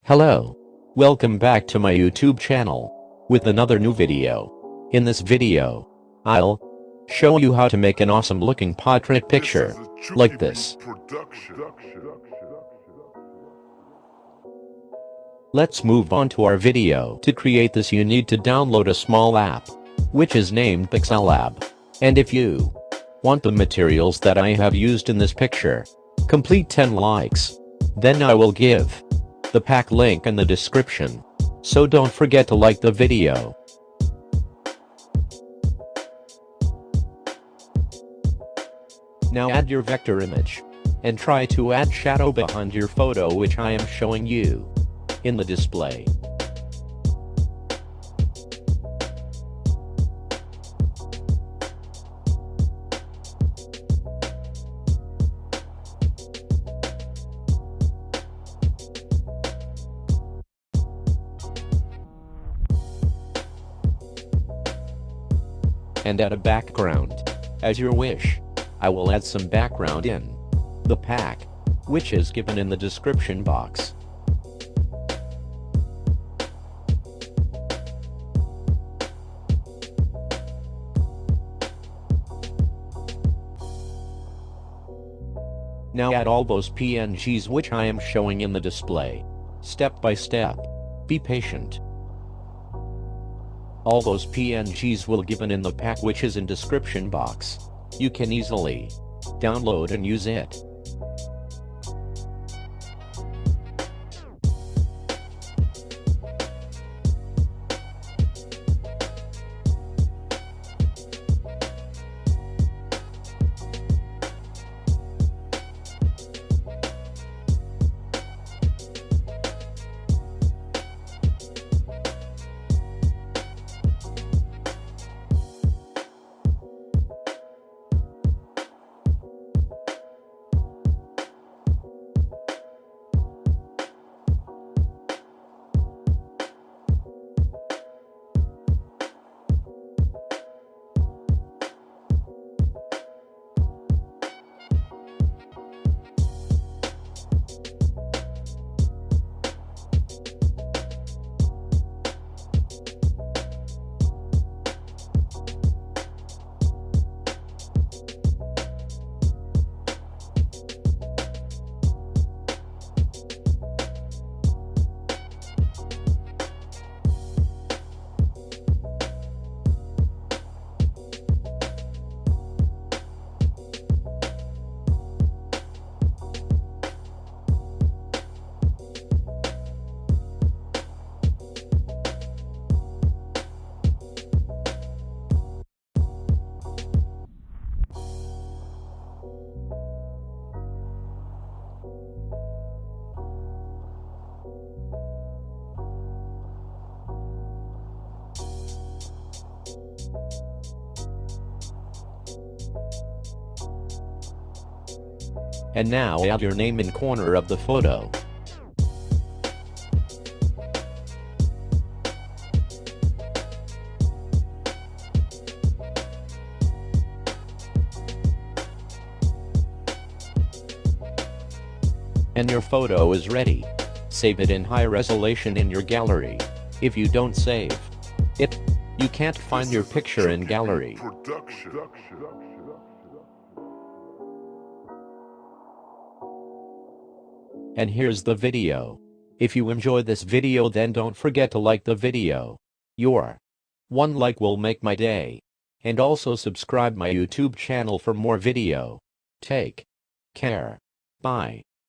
Hello. Welcome back to my YouTube channel with another new video. In this video, I'll show you how to make an awesome looking portrait picture like this. Let's move on to our video. To create this you need to download a small app, which is named Pixellab. And if you want the materials that I have used in this picture, complete 10 likes, then I will give the pack link in the description. So don't forget to like the video. Now add your vector image and try to add shadow behind your photo, which I am showing you in the display. And add a background as your wish. I will add some background in the pack, which is given in the description box. Now add all those PNGs which I am showing in the display, step by step. Be patient. All those PNGs will given in the pack which is in description box. You can easily download and use it. And now add your name in corner of the photo. And your photo is ready. Save it in high resolution in your gallery. If you don't save it, you can't find your picture in gallery. And here's the video. If you enjoy this video, then don't forget to like the video. Your one like will make my day. And also subscribe my YouTube channel for more video. Take care. Bye.